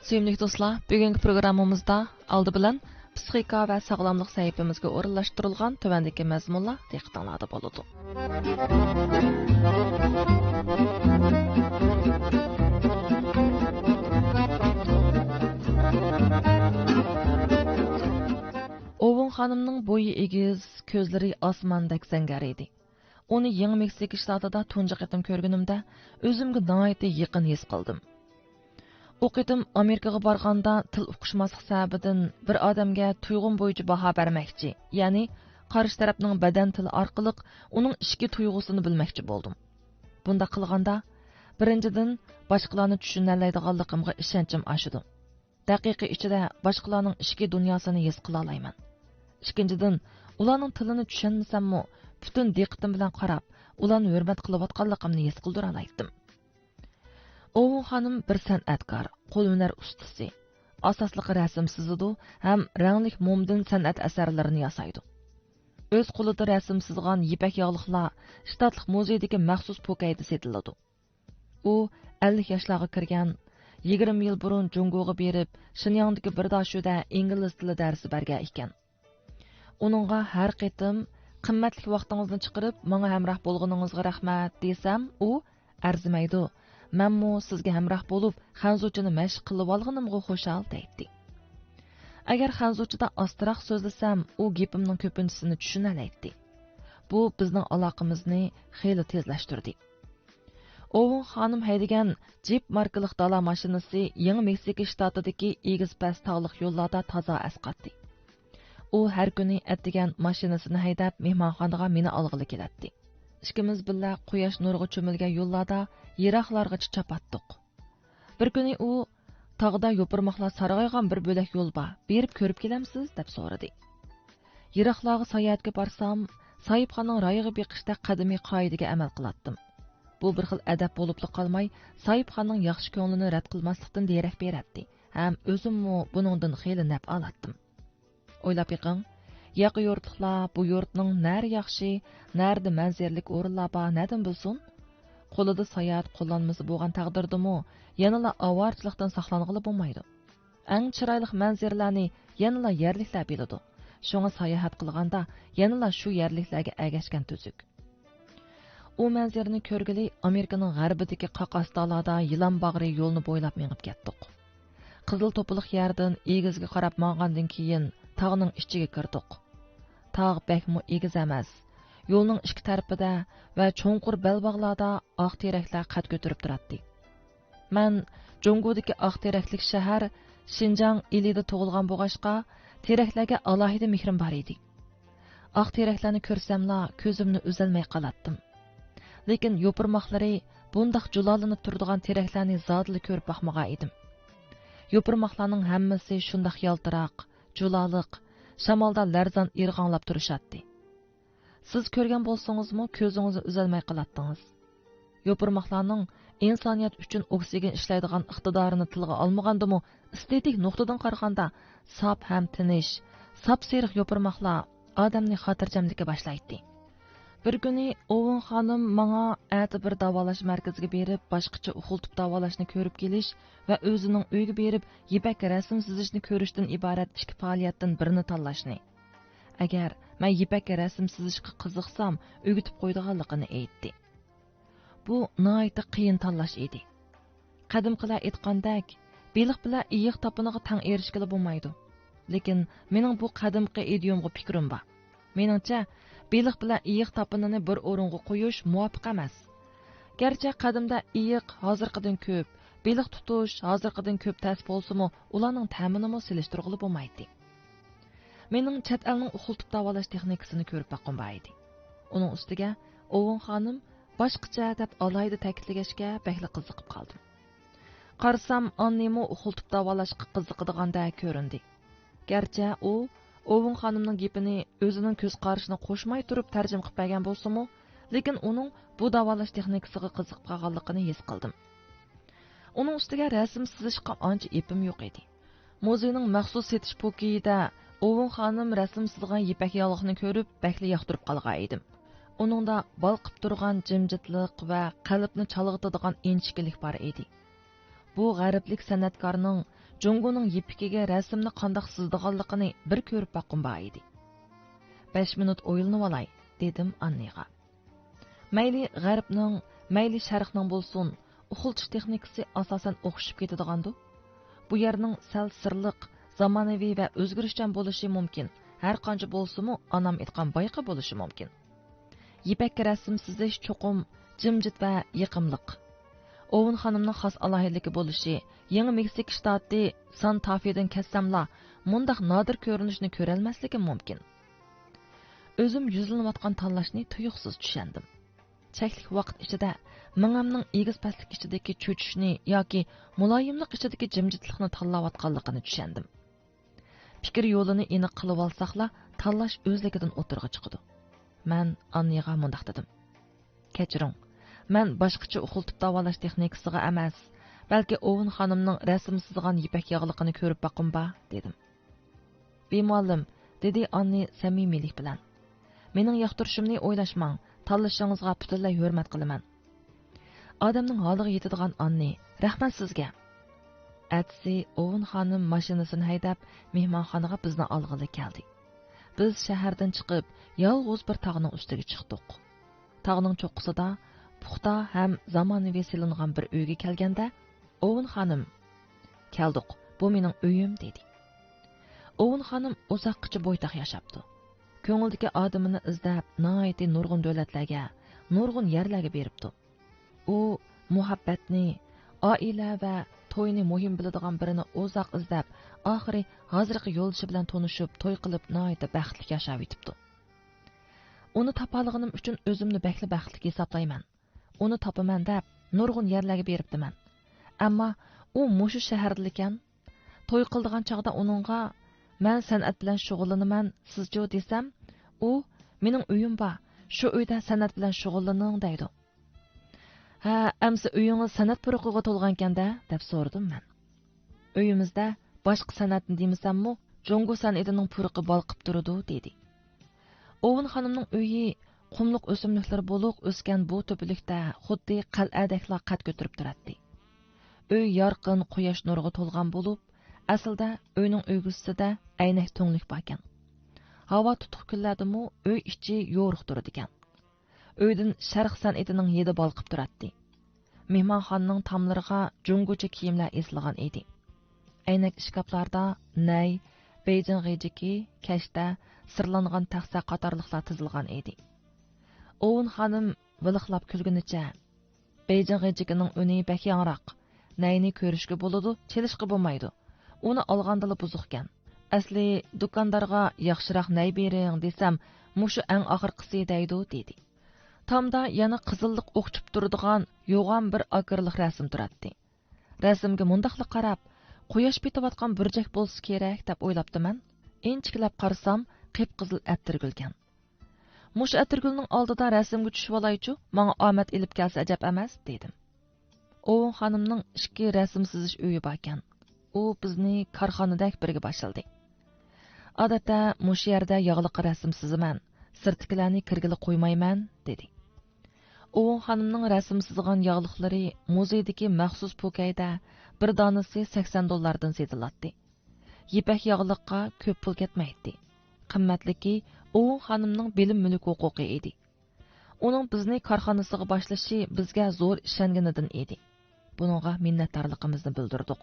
Sevimli dostlar, bugünkü programımızda aldı bilen psixika ve sağlamlık sahipimizge orunlaştırılgan tövendeki mezmunlar diqqatinglarda boludu. Owen xanımның boyu egiz, közleri asmandek zangar edi. Onu Yeni Meksika ştatida tunji qitim ko'rganimda o'zimga nihoyatda yaqin his qildim. O qitim Amerikaga borganda til uqishmaslik sababidan bir odamga tuyg'un bo'yicha baho bermoqchi, ya'ni qarshi tarafning badan tili orqali uning ichki tuyg'usini bilmoqchi bo'ldim. Bunda qilganda birinchidan boshqalarni tushunolmaydiganligimga ishonchim oshdi. Daqiqa ichida boshqalarning ichki dunyosini his qila olmayman. Ikkinchidan, ularning tilini tushunmasammi, butun diqqatim bilan qarab, ularni hurmat qilayotganligimni his qildira oldim. Owen xanım bir san'atkor, qo'l hunar ustasi. Asosliqi rasm sizidu ham ranglik mumdan san'at asarlarini yasaydi. O'z qo'lida rasm sizgan yipak yog'liqlar shtatlik muzeydagi maxsus pokayda setiladi. U 50 yoshlarga kirgan, 20 yil burun Jungoga berib, Shinyangdagi bir dashuda ingliz tili darsi bergan ekan. Uningga har qitim qimmatli vaqtingizni chiqarib, menga hamroh bo'lganingizga rahmat desam, u arzimaydi. Menmu sizga hamroh bo'lib, xanzuchini mashq qilib olganimga xushal deydi. Agar xanzuchida ostroq so'zlasam, u gapimning ko'pinchisini tushunalaydi. Bu bizning aloqamizni xeyli tezlashtirdi. Owen xanım haydagan Jeep markalik dala mashinasi Yeni Meksika shtatidagi egiz-past tog'liq yo'llarda toza asqatdi. U har kuni atdigan mashinasini haydab mehmonxonaga meni olg'ili keladi. Ikimiz birga quyosh nuriga cho'milgan yo'llarda yiroqlargacha chapatdik. Bir kuni u tog'da yo'pirmoqlar sarg'aygan bir bo'lak yo'l bor, berib ko'rib kelamsiz deb so'radi. Yiroqlarga sayohatga borsam, sohibxonaning rayiga beqishda qadimiy qoidaga amal qilatdim. Bu bir xil adab bo'lib qolmay, sohibxonaning yaxshi ko'nglini rad qilmaslikdan derak beradi. Ham o'zimmi buningdan xeyli naf olatdim. O'ylab yiqing, yaqi yurtliqlar bu yurtning nar yaxshi, narda manzaralik o'rinlar bor, nadan bilsin? Qo'lida sayohat qo'llanmasi bo'lgan taqdirdimi, yanala avorchilikdan saqlanғili bo'lmaydi. Eng chiroyli manzarlarni yanala yerliklar biladi. Shunga sayohat qilganda yanala shu yerliklarga agashgan tuzuk. U manzarani ko'rgili Amerikaning g'arbidagi qaqas dalalarda yilon bag'ri yo'lni bo'ylab mengib ketdik. Qizil to'piq yerdan egizga qarab mang'andan keyin tog'ning ichiga kirdik. Tog' bakmo egiz emas. Yo'lning ikki tarafida va cho'nqur belbog'larda oq teraklar qad ko'tarib turadi. Men Jungodagi oq teraklik shahar Xinjiang ilida tug'ilgan bo'lg'ashqa, teraklarga alohida mehrim bor edi. Oq teraklarni ko'rsamla ko'zimni uzalmay qolatdim. Lekin yo'pirmoqlari bundaq julalanib turadigan teraklarni zodli ko'rib baxmagan edim. Yo'pirmoqlarning hammasi shundaq yaltiroq, julaliq, shamolda larzon irg'anlab turishadi. Siz ko'rgan bo'lsangizmi, ko'zingizni uzalmay qolatdingiz. Yo'pirmoqlarning insoniyat uchun oksigen ishlaydigan iqtidorini tilga olmagandimi, estetik nuqtadan qaraganda sap ham tinish, sap seriq yo'pirmoqlar odamni xotirjamlikka boshlaydi. Bir kuni Owen xanım menga ati bir davolash markaziga berib, boshqacha uxultib davolashni ko'rib kelish va o'zining uyiga berib, yipak rasm sizishni ko'rishdan iborat ikki faoliyatdan birini tanlashni. Agar men yipak rasm sizishga qiziqsam, o'gitib qo'ydiganligini aytdi. Bu nihoyatda qiyin tanlash edi. Qadimqilar aytgandek, beliq bilan iyiq topiniga tang erishgili bo'lmaydi. Lekin mening bu qadimqi idiomga fikrim bor. Meningcha, beliq bilan iyiq topinini bir o'ringa qo'yish muvofiq emas. Garchi qadimda iyiq hozirqidan ko'p, beliq tutish hozirqidan ko'p tas bo'lsa-mu, ularning ta'minini selishtirg'ili bo'lmaydi. Mening chet elning uxultib davolash texnikasini ko'rib baqqan bor edi. Uning ustiga Owen xanım boshqacha deb alayda ta'kidlagashga bekli qiziqib qoldim. Qarsam, annemi uxultib davolashga qiziqadiganday ko'rindi. Garchi u Owen xanımning gapini o'zining ko'z qarashini qo'shmay turib tarjima qilib bergan bo'lsa-mu, lekin uning bu davolash texnikasiga qiziqib qolganligini his qildim. Uning ustiga rasm sizishga ancha epim yo'q edi. Muzeyning maxsus setish pokiyida Owen xanım rasm sizgan yipak yog'liqni ko'rib, bekli yoqtirib qolgan edim. Uningda balqib turgan jimjitlik va qalbni chalg'itadigan inchiklik bor edi. Bu g'arblik san'atkorning Jungoning yipikiga rasmni qandoq sızdiganligini bir ko'rib boqqum bor edi. 5 minut o'ylanib olay, dedim Anniga. Mayli g'arbning, mayli sharqning bo'lsin, o'qitish texnikasi asosan o'xshib ketadigandu. Bu yerning sal sirliq, zamonaviy va o'zgarishchan bo'lishi mumkin. Har qancha bo'lsa-mu, onam aytgan boyqa bo'lishi mumkin. Yipakka rasm sizish cho'qim, jimjit va yiqimliq. Owen xonimning xos alohidligi bo'lishi, Yangi Meksika shtati Santa Fe'dan ketsamla, mundaq nodir ko'rinishni ko'rolmasligim mumkin. O'zim yuzlanayotgan tanlashni tuyuqsiz tushandim. Cheklik vaqt ichida mingamning egiz pastlik ichidagi cho'chishni yoki muloyimlik ichidagi jimjitlikni tanlayotganligini tushandim. Fikr yo'lini aniq qilib olsaqla, tanlash o'zligidan o'tirg'i chiqdi. Men Anniga mundaq dedim. Kechiring. Men boshqacha o'qiltib davolash texnikasiga emas, balki Owen xonimning rasm sızgan yipak yog'liqini ko'rib boqim ba, dedim. Bemuallim, dedi Anni samimiylik bilan. Mening yoqtirishimni o'ylashmang, tanlashingizga butunlay hurmat qilaman. Odamning holiga yetadigan Anni, rahmat sizga. Atsi Owen xonim mashinasini haydab mehmonxonaga bizni olg'ili keldi. Biz shahardan chiqib, yolg'iz bir tog'ning ustiga chiqdik. Tog'ning cho'qqisida puxta ham zamonaviy silingan bir uyga kelganda, Owen xonim, "Keldik, bu mening uyim", dedi. Owen xonim uzoqqacha bo'ytaq yashapti. Ko'ngildagi odamini izlab, noiti nurg'un davlatlarga, nurg'un yerlarga beribdi. U muhabbatni, oila va to'yni muhim biladigan birini uzoq izlab, oxiri hozirgi yo'ldoshi bilan tanishib, to'y qilib, noiti baxtli yashab o'tibdi. Uni topolganim uchun o'zimni bakli baxtli hisoblayman. Uni topaman deb nurg'un yerlarga beribdiman. Ammo u mushu shaharda ekan. To'y qildigan chaqda uningga "Men san'at bilan shug'ullanaman, sizchi" desam, u "Mening uyim bor, shu uyda san'at bilan shug'ullaning" deydi. "Ha, amsa uyingiz san'at puruqiga to'lgan-kanda" deb so'radim men. "Uyimizda boshqa san'atni demasammi, Jongo san'atining puruqi balqib turadi", dedi. Owen xonimning uyi qumliq o'simliklar bo'lib o'sgan bu to'pilikda xuddi qal'adakla qad ko'tarib turadi. Uy yorqin quyosh nuriga to'lgan bo'lib, aslida uyning o'yg'usida aynak to'nglik bor ekan. Havo tutuq kunlardami uy ichi yo'riq turadi ekan. Uydan sharq san'atining hidi balqib turadi. Mehmonxonaning tomlariga jungocha kiyimlar esilgan edi. Aynak ishkaflarda nay, Beijing g'ijiki, kashta, sirlangan taxsa qatorliqlar tizilgan edi. Owen xonim viliqlab kulgunicha, "Beijing g'ijikining uni bak yangroq. Nayni ko'rishga bo'ladi, chelishga bo'lmaydi. Uni olgandala buzuqkan. Asli do'kondarga yaxshiroq nay bering desam, mushu eng oxirqisi deydi", dedi. Tomda yana qizilliq o'qchib turadigan yo'g'on bir akirliq rasm turadi. Rasmga mundaqli qarab, quyosh petayotgan burjak bo'lsa kerak deb o'ylabdiman. Inchiklab qarasam, qip-qizil atirgulgan. Mush atirgulning oldida rasmga tushib olaychu, menga omad ilib kelsa ajab emas, dedim. Owen xonimning ikki rasm sizish uyi bor ekan. U bizni korxonadek birga boshladi. Odatda mush yerda yog'liq rasm sizaman, sirtkilarni kirgili qo'ymayman, dedi. Owen xonimning rasm sizgan yog'liqlari muzeydagi maxsus po'kayda bir donasi $80 setiladi. Yipak yog'liqqa ko'p pul ketmaydi. Qimmatligi Owen xonimning bilim mulk huquqi edi. Uning bizni korxonasiga boshlashi bizga zo'r ishonganidan edi. Buningga minnatdorligimizni bildirdik.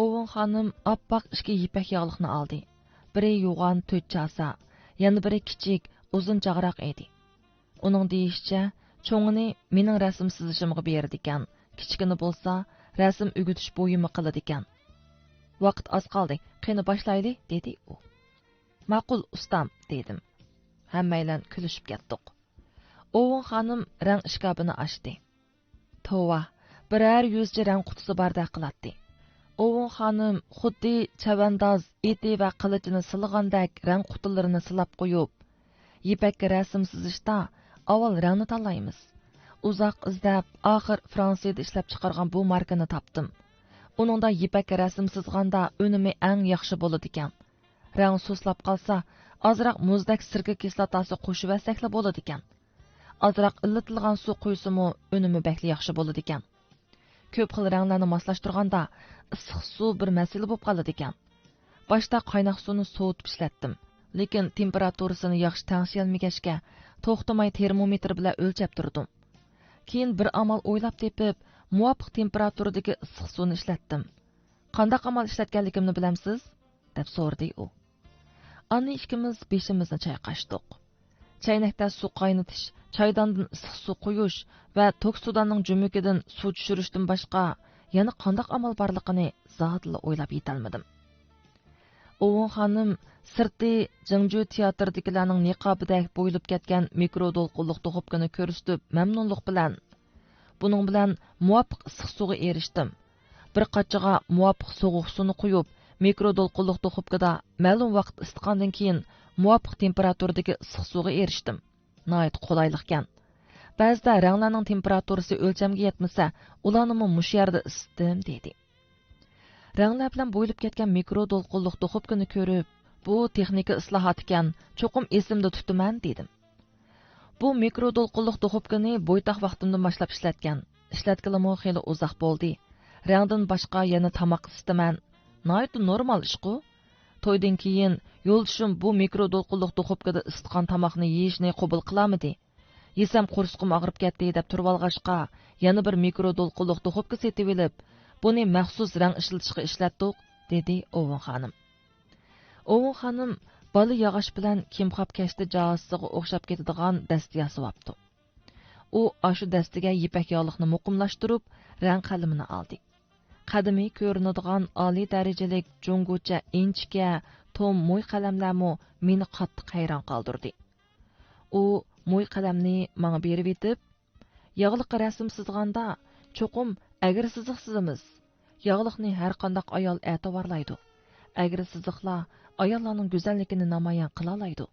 Owen xonim oppoq ikki yipak yog'liqni oldi. Biri yo'g'on 4 chasa, yana biri kichik, uzun jag'roq edi. Uning deyishicha, cho'ngini mening rasm sizishimga berdi ekan, kichigini bo'lsa, rasm o'g'itish bo'yimi qiladi ekan. Vaqt oz qoldi, qani boshlayli, dedi u. Ma'qul ustam, dedim. Hammaylar kulishib ketdik. Owen xonim rang ishkabini ochdi. Tova, biror yuzcha rang qutisi bordaq qiladi. Owen xonim xuddi chavandoz eti va qilichini silgandek rang qutilarini silab qo'yib, yipakka rasm sizishda avval rangni tanlaymiz. Uzoq izlab, oxir Fransiyada ishlab chiqargan bu markani topdim. Uningda yipakka rasm sizganda unumi eng yaxshi bo'ladi ekan. Rang suslab qolsa, ozroq muzdak sirka kislotasi qo'shib olsakla bo'ladi ekan. Ozroq illitilgan suv qo'ysimi, unumi bakli yaxshi bo'ladi ekan. Ko'p xil ranglarni moslashtirganda issiq suv bir masala bo'lib qoladi ekan. Boshda qaynoq suvni sovutib ishlatdim, lekin temperaturasini yaxshi tanishilmagachga to'xtamay termometr bilan o'lchab turdim. Keyin bir amal o'ylab tepib, muvofiq temperaturadagi issiq suvni ishlatdim. Qanday amal ishlatganligimni bilamsiz? Deb so'radi u. Anne ikkimiz beshimizni chayqashdik. Chaynakda suv qaynatish, chaydondan issiq suv quyish va tok sudanning jumukidan suv tushirishdan boshqa yana qanday amal borligini zotli o'ylab yetolmadim. Ovun xonim sirti Jingju teatridagilarning niqobidek bo'yilib ketgan mikrodolqinliq to'xupkani ko'rsatib mamnunlik bilan buning bilan muvofiq issiq suvga erishdim. Bir qachiga muvofiq sovuq suvni quyib, mikrodolqinliq to'xupkada ma'lum vaqt isitgandan keyin muvofiq temperaturadagi issiq suvga erishdim. Nihoyat qulaylik ekan. Ba'zida ranglarning temperaturasi o'lchamga yetmasa, ularni mush yerda isitdim dedi. Ranglar bilan bo'yilib ketgan mikrodolqinliq to'xupkani ko'rib, bu texnika islohot ekan, cho'qim esimda tutaman dedim. Bu mikrodolqinliq to'xupkani bo'ytaq vaqtimdan boshlab ishlatgan. Ishlatganim xeyli uzoq bo'ldi. Rangdan boshqa yana tamoq isitaman. Nihoyat normal ish-ku. To'ydan keyin yo'ldoshim bu mikrodolqinliq to'xupkada isitgan tamoqni yeyishni qabul qilamidi. Yesam qursqim og'rib ketdi deb turib olg'ashqa, yana bir mikrodolqinliq to'xupka setib olib, buni maxsus rang ishlatishga ishlatdik, dedi Ovun xonim. Ovun xonim bola yog'och bilan kimxob kashti jahosiga o'xshab ketadigan dasta yasabdi. U ashu dastiga yipak yog'liqni muqimlashtirib, rang qalamini oldi. Qadimiy ko'rinadigan oliy darajalik jungucha inchka tom mo'y qalamlarmi meni qattiq hayron qoldirdi. U mo'y qalamni menga berib etib, yog'liq rasm chizganda cho'qim agir siziq chizamiz. Yog'liqni har qanday ayol e'tiborlaydi. Agir siziqlar ayollarning go'zalligini namoyon qila oladi.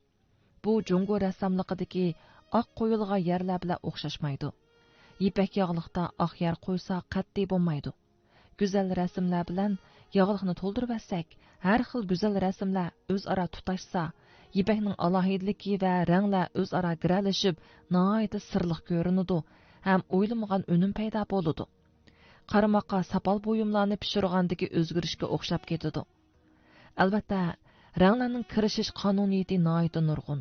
Bu jungo rassamligidagi oq qo'yilgan yerlar bilan o'xshashmaydi. Yipak yog'liqda oq yer qo'ysa qat'iy bo'lmaydi. Go'zal rasmlar bilan yog'liqni to'ldirib olsak, har xil go'zal rasmlar o'zaro tutashsa, yipakning alohidligi va ranglar o'zaro giralashib, nihoyat sirliq ko'rinadi, ham o'ylamagan unum paydo bo'ladi. Qarmoqqa sapal buyumlarni pishirgandagi o'zgarishga o'xshab ketadi. Albatta, ranglarning kirishish qonuniyati nihoyat nurg'un.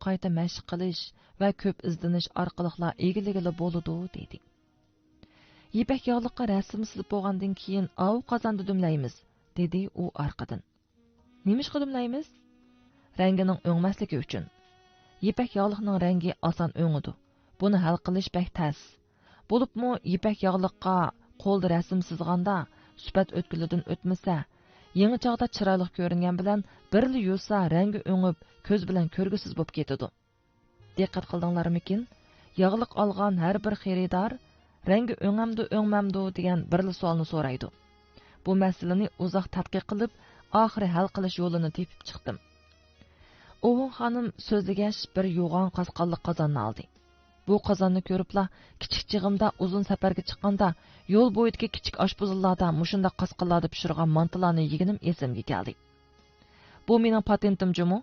Qayta mashq qilish va ko'p izdanish orqali egiligili bo'ladi, dedi. Yipak yog'liqqa rasm chizib bo'lgandan keyin av qozonda dumlaymiz, dedi u orqadan. Nimishqa dumlaymiz? Rangining o'ngmasligi uchun. Yipak yog'liqning rangi oson o'ngidi. Buni hal qilish bek tas. Bo'libmi yipak yog'liqqa qo'lda rasm chizganda supat o'tkilidan o'tmasa, yangi chog'da chiroyli ko'ringan bilan birli yursa rangi o'ngib, ko'z bilan ko'rgisiz bo'lib ketadi. Diqqat qildinglarmikin? Yog'liq olgan har bir xaridor rangi o'ngmamdi degan birli savolni so'raydi. Bu masalani uzoq tadqiq qilib, oxiri hal qilish yo'lini tepib chiqdim. Ovun xonim so'zlagach bir yo'g'on qasqonliq qozonni oldi. Bu qozonni ko'ribla kichik chig'imda uzun safarga chiqqanda yo'l bo'yidagi kichik oshpuzillarda mushunda qasqonlarda pishirgan mantilarni yeginim esimga keldi. Bu mening patentim jumu?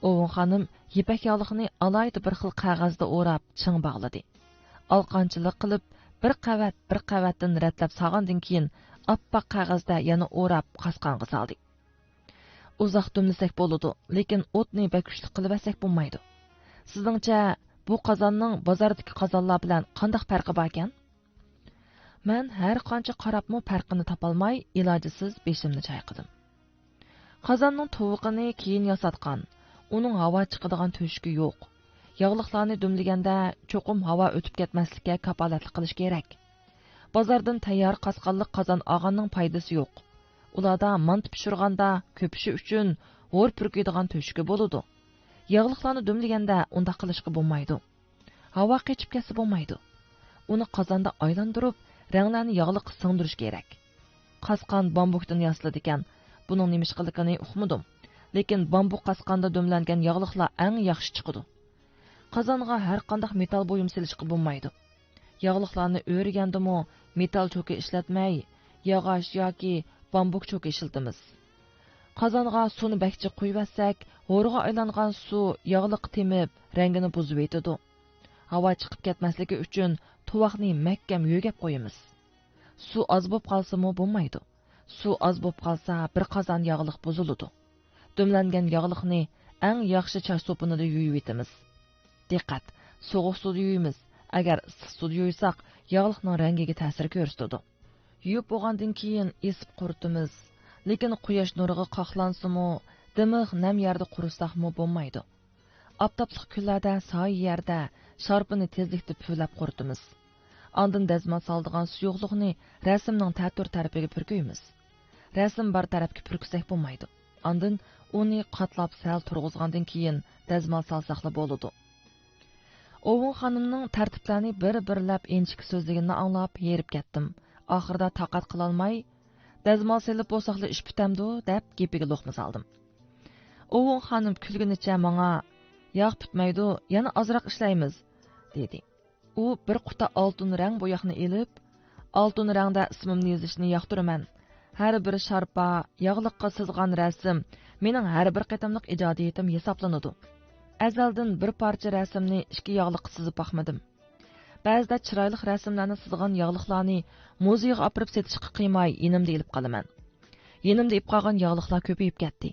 Ovun xonim yipak yog'liqni alayda bir xil qog'ozda o'rab ching bog'ladi. Alqanchilik qilib bir qavatdan ratlab sag'andan keyin oppoq qog'ozda yana o'rab qasqonga soldi. Uzoq dumlasak bo'ladi, lekin o'tni bakishlik qilib olsak bo'lmaydi. Sizningcha bu qozonning bozordagi qozonlar bilan qanday farqi bor ekan? Men har qancha qarabmi farqini topolmay, ilojisiz beshimni chayqadim. Qozonning tovuqini keyin yasatgan, uning havo chiqadigan to'shki yo'q. Yog'liqlarni dumliganda cho'qim havo o'tib ketmaslikka kapolatlik qilish kerak. Bozordan tayyor qasqonliq qozon olganning foydasi yo'q. Ularda mant pishirganda ko'pishi uchun g'o'r purkiydigan to'shki bo'ladi. Yog'liqlarni dumliganda unda qilishga bo'lmaydi. Havo qechib ketsa bo'lmaydi. Uni qozonda aylantirib, ranglarni yog'liq singdirish kerak. Qasqon bambukdan yasaladi ekan. Buning nimishqiligini uqmadim. Lekin bambuk qasqonda dumlangan yog'liqlar eng yaxshi chiqadi. Qozonga har qanday metal buyum silishga bo'lmaydi. Yog'liqlarni o'rgandimi, metal cho'ki ishlatmay, yog'och yoki bambuk cho'ki ishlatamiz. Qozonga suvni bakchi quyvatsak, g'o'rga aylangan suv yog'liq temib, rangini buzib etadi. Havo chiqib ketmasligi uchun tuvoqni mahkam yo'gab qo'yamiz. Su az bo'lib qolsa-mu bo'lmaydi. Su az bo'lib qolsa, bir qozon yog'liq buziladi. Dumlangan yog'liqni eng yaxshi choy so'pinida yuvib etamiz. Diqqat, sovuq suvda yuvamiz. Agar issiq suvda yuvsak, yog'liqning rangiga ta'sir ko'rsatadi. Yuvib bo'lgandan keyin esib quritamiz. Lekin quyosh nuriga qoqlansa-mu, dimiq nam yerda qurisaqmi bo'lmaydi. Aptaplik kunlarda soy yerda sharpini tezlikda puvlab quritamiz. Ondan dazmol soldigan suyuqlikni rasmning ta'tur tarafiga purkuymiz. Rasm bar tarafga purksak bo'lmaydi. Ondan uni qatlab sal turg'izgandan keyin dazmol solsaqla bo'ladi. Ovun xonimning tartiblarni bir-birlab enchik so'zligini anglab yerib ketdim. Oxirida taqat qila olmay, dazmol selib bo'lsaqla ish bitamdi deb gapiga luqma soldim. Ovun xonim kulgunicha menga "Yo'q, bitmaydi, yana ozroq ishlaymiz" dedi. U bir quta oltin rang bo'yoqni elib, oltin rangda ismimni yozishni yoqtiraman. Har bir sharpa, yog'liqqa sizgan rasm mening har bir qatimliq ijodiyatim hisoblanadi. Azaldan bir parcha rasmni ikki yog'liqqa sizib baxmadim. Ba'zida chiroyli rasmlarni sizgan yog'liqlarni muzeyga olib setishga qiymay yenimda elib qolaman. Yenimda ip qolgan yog'liqlar ko'payib ketdi.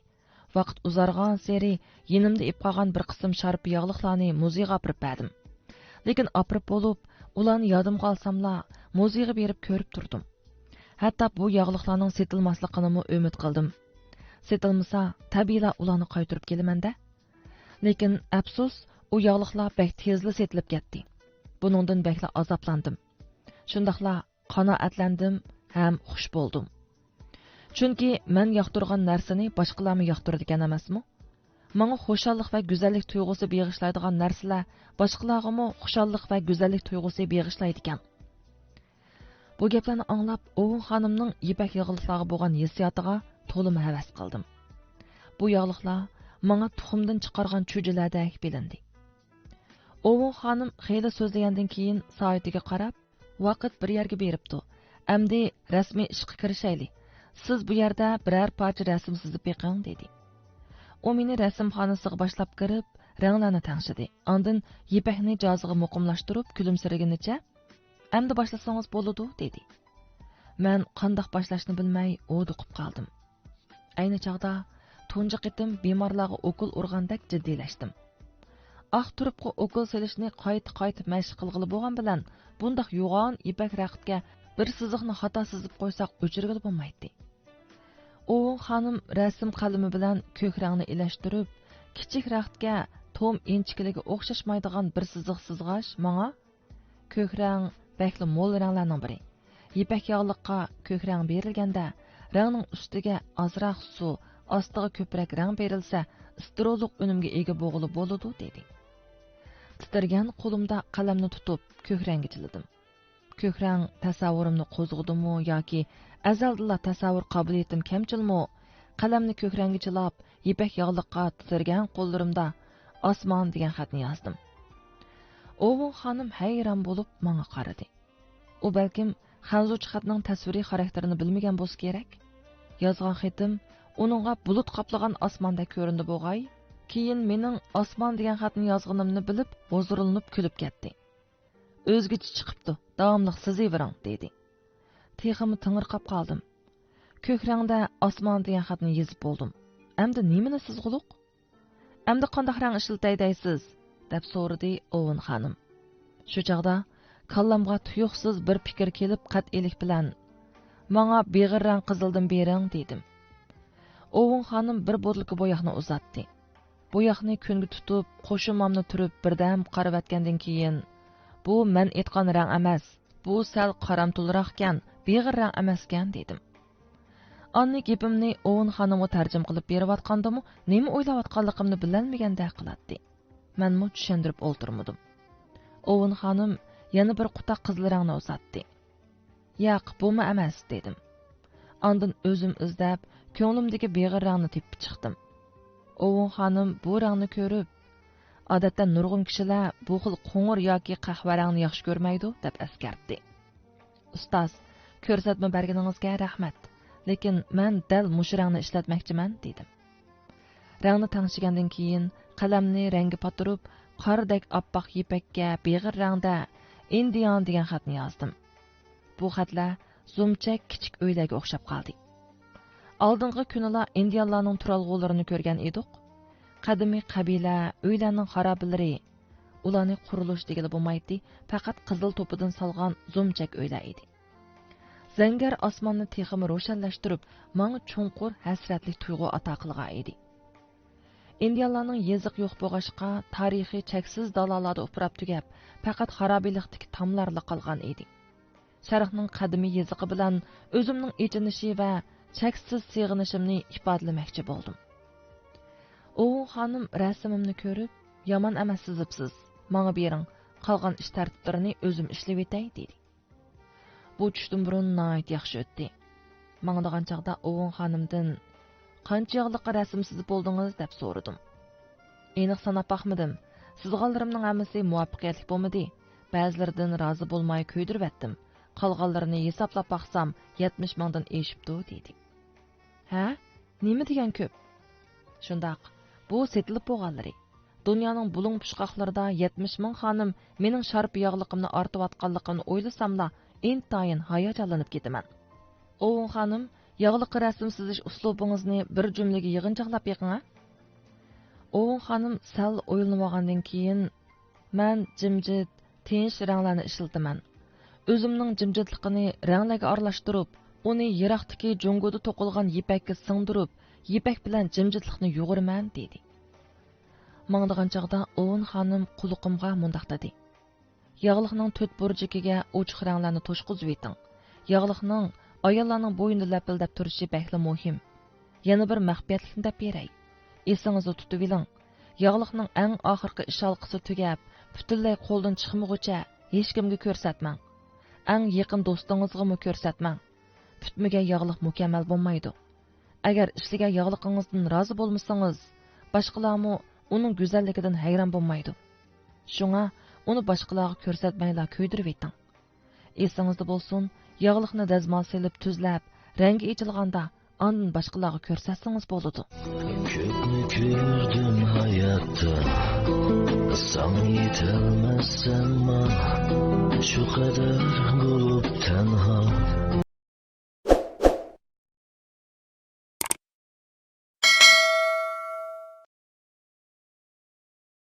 Vaqt uzargan seri yenimda ip qolgan bir qism sharp yog'liqlarni muzeyga olib berdim. Lekin olib bo'lib, ularni yodimga olsamla, muzeyga berib ko'rib turdim. Hatto bu yog'liqlarning setilmasligini umid qildim. Setilmasa, tabiiyla ularni qaytarib kelaman-da. Lekin afsus, u yog'liqlar bek tezli setilib ketdi. Buningdan bekla azoblandim. Shundaqla qanoatlandim ham xush bo'ldim. Chunki men yoqtirgan narsani boshqalarga yoqtiradigan emasmi? Menga xushallik va go'zallik tuyg'usi beg'ishlaydigan narsalar boshqalarga mo xushallik va go'zallik tuyg'usi beg'ishlaydi ekan. Bu gaplarni anglab, Ovun xonimning ipak yog'liqlarga bo'lgan hissiyotiga to'liq havas qildim. Bu yog'liqlar menga tuxumdan chiqargan cho'jilardek bilindi. Ovun xonim xeyli so'zlagandan keyin soatiga qarab, vaqt bir yerga beribdi. Amdi rasmiy ishga kirishayli. Siz bu yerda biror parcha rasm sizib beqing dedi. U meni rasmxonasiga boshlab kirib, ranglarni tangshidi. Ondan yipakni joziga muqimlashtirib, kulimsiragunicha "Endi boshlasangiz bo'ladi" dedi. Men qandoq boshlashni bilmay o'diqib qoldim. Ayni chaqda tunji qitim bemorlarga okul urgandek jiddiylashdim. Turibqi okul selishni qayta mashq qilg'ili bo'lgan bilan, bundaq yo'g'on ipak raqtga bir siziqni xato sizib qo'ysak o'chirg'ili bo'lmaydi. Ovun xonim rasm qalami bilan ko'k rangni ilashtirib, kichik raqtga tom inchikligiga o'xshashmaydigan bir siziq sizg'ash menga ko'k rang bakli mo'l ranglarning biri. Ipak yog'liqqa ko'k rang berilganda, rangning ustiga ozroq suv, ostiga ko'proq rang berilsa, istiroliq unumga ega bo'g'ili bo'ladi dedi. Titirgan qo'limda qalamni tutib ko'k rangga chiladim. Ko'k rang tasavvurimni qo'zg'adimi yoki azaldilla tasavvur qobiliyatim kamchilmi? Qalamni ko'k rangga chilab, ipak yog'liqqa titirgan qo'llarimda "Osmon" degan xatni yozdim. Ovun xonim hayron bo'lib menga qaradi. U balkim xanzuch xatning tasviriy xarakterini bilmagan bo'lsa kerak. Yozgan xatim uningga bulut qoplagan osmonda ko'rindi bo'g'ay. Keyin mening "Osmon" degan xatni yozganimni bilib, huzurlanib kulib ketdi. "O'zgacha chiqibdi, davomli sizivering" dedi. Teximni tingirqab qoldim. Ko'k rangda "Osmon" degan xatni yozib bo'ldim. Endi nimani sizg'uluq? Endi qanday rang ishlatay deysiz? deb so'radi Ovun xonim. Shu chaqda kallamga tuyuqsiz bir fikr kelib qat'iylik bilan "Menga beg'ir rang qizildan bering" dedim. Ovun xonim bir bo'tliqi bo'yoqni uzatdi. Bo'yoqni kunga tutib, qo'shimamni turib birdam qarab atgandan keyin "Bu men aytgan rang emas, bu sal qaramtulroqkan, beg'ir rang emaskan" dedim. Anni gapimni Ovun xonimga tarjim qilib berayotgandimi, nima o'ylayotganligimni bilolmagandek qiladi. Menmi tushuntirib o'ltirmadim. Ovun xonim yana bir quta qizil rangni uzatdi. "Yo'q, bumi emas" dedim. Ondan o'zim izlab, ko'nglimdagi beg'ir rangni tepib chiqdim. Ovun xonim bu rangni ko'rib, odatda nurg'un kishilar bu xil qo'ng'ir yoki qahva rangni yaxshi ko'rmaydi deb eskartdi. "Ustoz, ko'rsatma berganingizga rahmat, lekin men dal mushu rangni ishlatmoqchiman" dedim. Rangni tangshigandan keyin qalamni rangi patirib, qordek oppoq ipakka beg'ir rangda "Indian" degan xatni yozdim. Bu xatlar zo'mchak kichik uylarga o'xshab qoldi. Oldingi kunila indianlarning turalg'ularini ko'rgan edik. Qadimiy qabila uylarning xarobalari, ularni qurilish degili bo'lmaydi, faqat qizil to'pidan solgan zo'mchak uylar edi. Zangar osmonni texmi ro'shanlashtirib, menga chunqur hasratli tuyg'u ato qilgan edi. Indianlarning yeziq yo'q bo'lg'ashqa tarixiy cheksiz dalolarda uprab tugab, faqat xarobilikdagi tamlarla qolgan edi. Sharqning qadimiy yeziqi bilan o'zimning echinishi va cheksiz sig'inishimni ifodalamoqchi bo'ldim. O'g'il xonim rasmimni ko'rib, "Yomon emas sizibsiz, menga bering, qolgan ish tartiblarini o'zim ishlab etay" dedi. Bu tushdan burun nayt yaxshi o'tdi. Mangdagan chaqda o'g'il xonimdan "Qancha yog'liq rasm sizib bo'ldingiz?" deb so'radim. Aniq sanab baxmadim. Sizg'anlarimning hammasi muvaffaqiyatli bo'lmadi. Ba'zilaridan rozi bo'lmay ko'ydirib etdim. Qolganlarini hisoblab baxsam 70 mingdan eshibdi dedi. "Ha? Nima degan ko'p?" Shundaq, bu setilib bo'lganlari. Dunyoning bulung pushqoqlarida 70 ming xonim mening sharp yog'liqimni ortib-atqanligini o'ylasamla, intayin hayajonlanib ketaman. "O'g'il xonim, yog'liq rasm sizish uslubingizni bir jumlaga yig'inchoqlab beqing-a?" O'g'il xonim sal o'ylanmagandan keyin, "Men jimjit, tinch ranglarni ishlataman. O'zimning jimjitligini ranglarga aralashtirib, uni yiroqdagi jungoda to'qilgan yipakka singdirib, yipak bilan jimjitlikni yo'g'iraman" dedi. Mangdagan chaqda o'g'il xonim quluqimga mundaq dedi. "Yog'liqning 4 burjikiga ochiq ranglarni to'shqizib eting. Yog'liqning ayollarning bo'yinda lapildab turishi bakli muhim. Yana bir maxfiyatlikni deb beray. Esingizda tutib oling. Yog'liqning eng oxirgi ish halqasi tugab, butunlay qo'ldan chiqmag'icha hech kimga ko'rsatmang. Eng yaqin do'stingizga mu ko'rsatmang. Tutmagan yog'liq mukammal bo'lmaydi. Agar ishlagan yog'liqingizdan rozi bo'lmasangiz, boshqalarmi uning go'zalligidan hayron bo'lmaydi. Shunga uni boshqalarga ko'rsatmanglar, ko'ydirib eting. Esingizda bo'lsin, yog'liqni dazmol silib tuzlab, rangi echilganda ondan boshqalarga ko'rsatsangiz bo'ladi. Ko'pni ko'rdim hayotda, san yetolmasam, shu qadar bo'lib tanho.